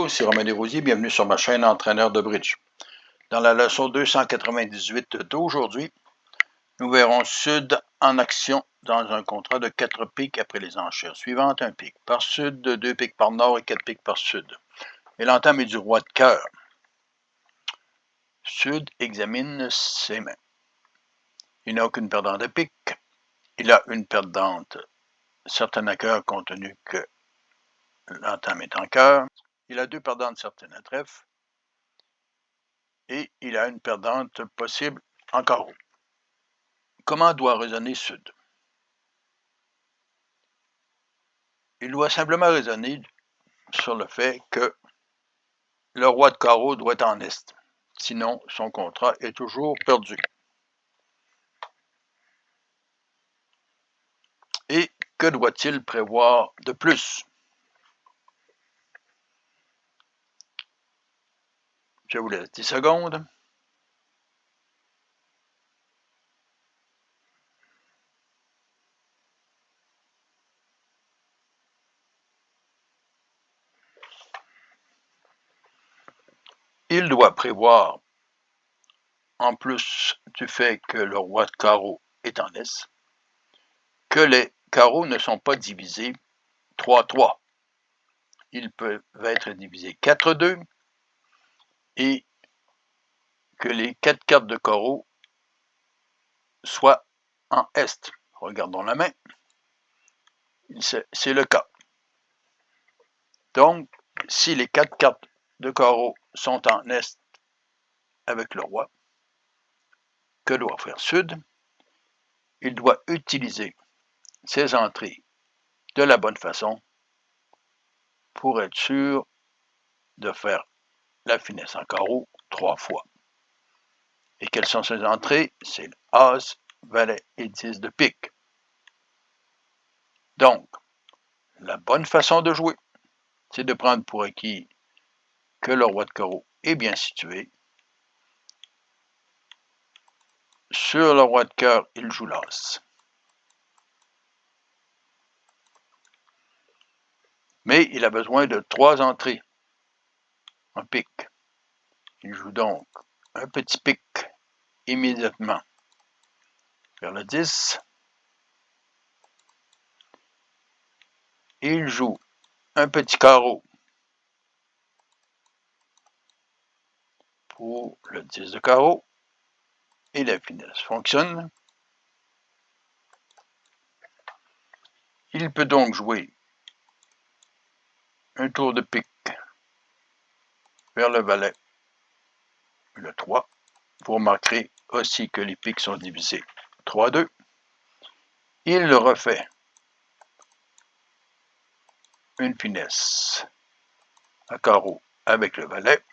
c'est Romain Desrosiers, bienvenue sur ma chaîne Entraîneur de bridge. Dans la leçon 298 d'aujourd'hui, nous verrons Sud en action dans un contrat de 4 piques après les enchères suivantes, 1 pique par Sud, 2 piques par Nord et 4 piques par Sud. Et l'entame est du roi de cœur. Sud examine ses mains. Il n'a aucune perdante de pique. Il a une perdante certaine à cœur compte tenu que l'entame est en cœur. Il a 2 perdantes certaines à trèfle. Et il a une perdante possible en carreau. Comment doit raisonner Sud? Il doit simplement raisonner sur le fait que le roi de carreau doit être en Est. Sinon, son contrat est toujours perdu. Et que doit-il prévoir de plus? Je vous laisse 10 secondes. Il doit prévoir, en plus du fait que le roi de carreau est en Est, que les carreaux ne sont pas divisés 3-3. Ils peuvent être divisés 4-2 et que les 4 cartes de carreau soient en Est. Regardons la main. C'est le cas. Donc, si les 4 cartes de carreau sont en Est avec le roi, que doit faire Sud? Il doit utiliser ses entrées de la bonne façon pour être sûr de faire la finesse en carreau 3 fois. Et quelles sont ses entrées? C'est le As, Valet et 10 de pique. Donc, la bonne façon de jouer, c'est de prendre pour acquis que le roi de carreau est bien situé. Sur le roi de cœur, il joue l'As. Mais il a besoin de 3 entrées en pique. Il joue donc un petit pique immédiatement vers le 10. Il joue un petit carreau pour le 10 de carreau. Et la finesse fonctionne. Il peut donc jouer un tour de pique vers le valet, le 3. Vous remarquerez aussi que les piques sont divisées 3-2. Il refait une finesse à carreau avec le valet.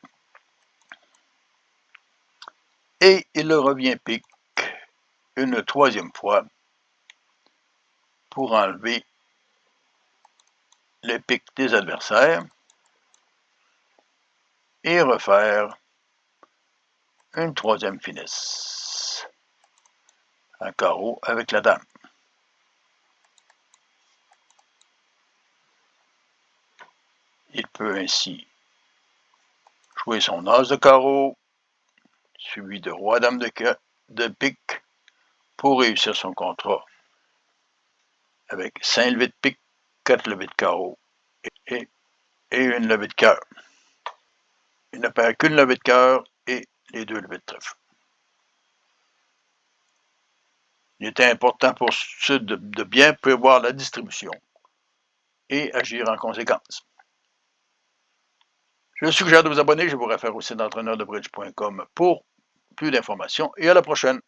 Et il revient pique une 3e fois pour enlever les piques des adversaires et refaire une 3e finesse à carreau avec la dame. Il peut ainsi jouer son as de carreau, suivi de roi dame de pique, pour réussir son contrat avec 5 levées de pique, 4 levées de carreau et une levée de cœur. Il ne perd qu'une levée de cœur et les 2 levées de trèfle. Il était important pour Sud de bien prévoir la distribution et agir en conséquence. Je suggère de vous abonner, je vous réfère au site d'entraîneurdebridge.com pour plus d'informations et à la prochaine.